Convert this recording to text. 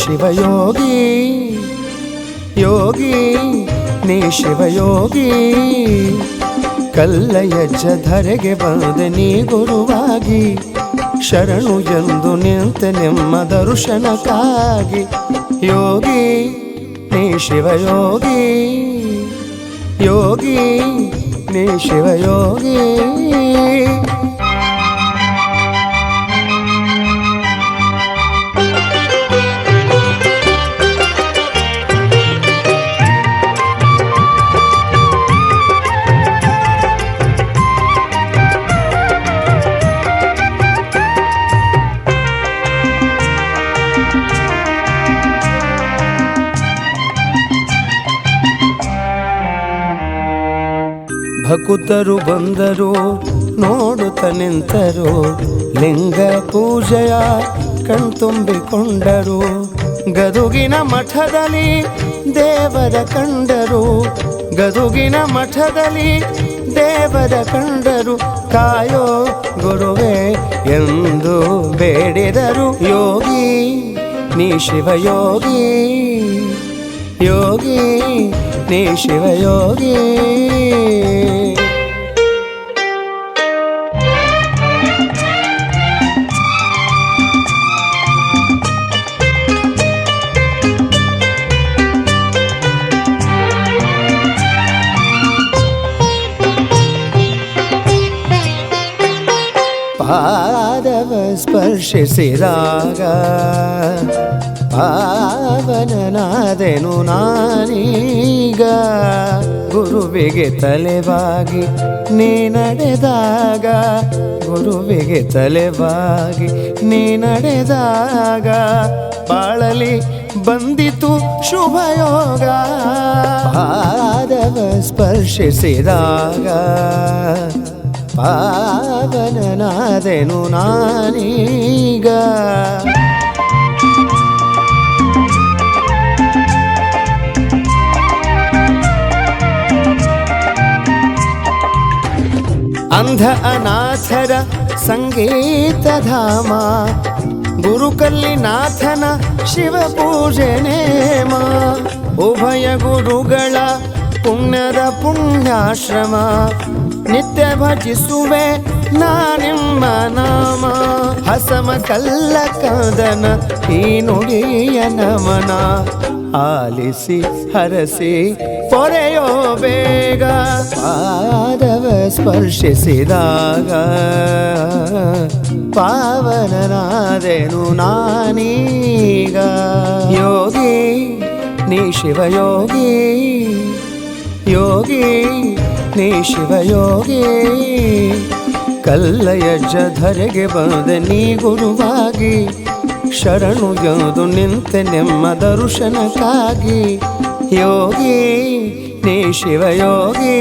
ಶಿವಯೋಗಿ ಯೋಗಿ ನೀ ಶಿವಯೋಗಿ. ಕಲ್ಲಯ್ಯಜ್ಜ ಧರೆಗೆ ಬಂದೆ ನೀ ಗುರುವಾಗಿ, ಶರಣು ಎಂದು ನಿಂತೆ ನಿಮ್ಮ ದರ್ಶನಕ್ಕಾಗಿ. ಯೋಗಿ ನೀ ಶಿವಯೋಗಿ ಯೋಗಿ ನೀ ಶಿವಯೋಗಿ. ಭಕುತರು ಬಂದರು ನೋಡುತ್ತ ನಿಂತರು, ಲಿಂಗ ಪೂಜೆಯ ಕಣ್ತುಂಬಿಕೊಂಡರು. ಗದುಗಿನ ಮಠದಲ್ಲಿ ದೇವರ ಕಂಡರು, ಗದುಗಿನ ಮಠದಲ್ಲಿ ದೇವರ ಕಂಡರು. ಕಾಯೋ ಗುರುವೇ ಎಂದು ಬೇಡಿದರು. ಯೋಗಿ ನೀ ಶಿವಯೋಗಿ ಯೋಗಿ ನೀ ಶಿವಯೋಗಿ. ಪಾದವ ಸ್ಪರ್ಶಿಸಿದಾಗ ಪಾವನನಾದೆನು ನಾನೀಗ. ಗುರುವಿಗೆ ತಲೆವಾಗಿ ನೀ ನಡೆದಾಗ, ಗುರುವಿಗೆ ತಲೆವಾಗಿ ನೀ ನಡೆದಾಗ, ಬಾಳಲಿ ಬಂದಿತು ಶುಭಯೋಗ. ಪಾದವ ಸ್ಪರ್ಶಿಸಿದಾಗ ಪಾವನನಾದೆನು ನಾನೀಗ. ಅಂಧ ಅನಾಥರ ಸಂಗೀತಧಾಮ, ಗುರುಕಲ್ಲಿನಾಥನ ಶಿವ ಪೂಜೆ ನೇಮ. ಉಭಯ ಗುರುಗಳ ಪುಣ್ಯದ ಪುಣ್ಯಾಶ್ರಮ, ನಿತ್ಯ ಭಜಿಸುವೆ ನಾನಿಮ್ಮ ನಾಮ. ಹಸಮ ಕಲ್ಲ ಕಂದನ ಈ ನುಡಿಯ ನಮನ, ಆಲಿಸಿ ಹರಸಿ ಪೊರೆಯೋ ಬೇಗ. ಪಾದವ ಸ್ಪರ್ಶಿಸಿದಾಗ ಪಾವನನಾದೆನು ನಾನೀಗ. ಯೋಗಿ ನೀ ಶಿವಯೋಗಿ ಯೋಗಿ ನೀ ಶಿವಯೋಗಿ. ಕಲ್ಲಯ್ಯಜ್ಜ ಧರೆಗೆ ಬಂದೆ ನೀ ಗುರುವಾಗಿ, ಶರಣು ಎಂದು ನಿಂತೆ ನಿಮ್ಮ ದರ್ಶನಕ್ಕಾಗಿ. ಯೋಗಿ ನೀ ಶಿವಯೋಗಿ.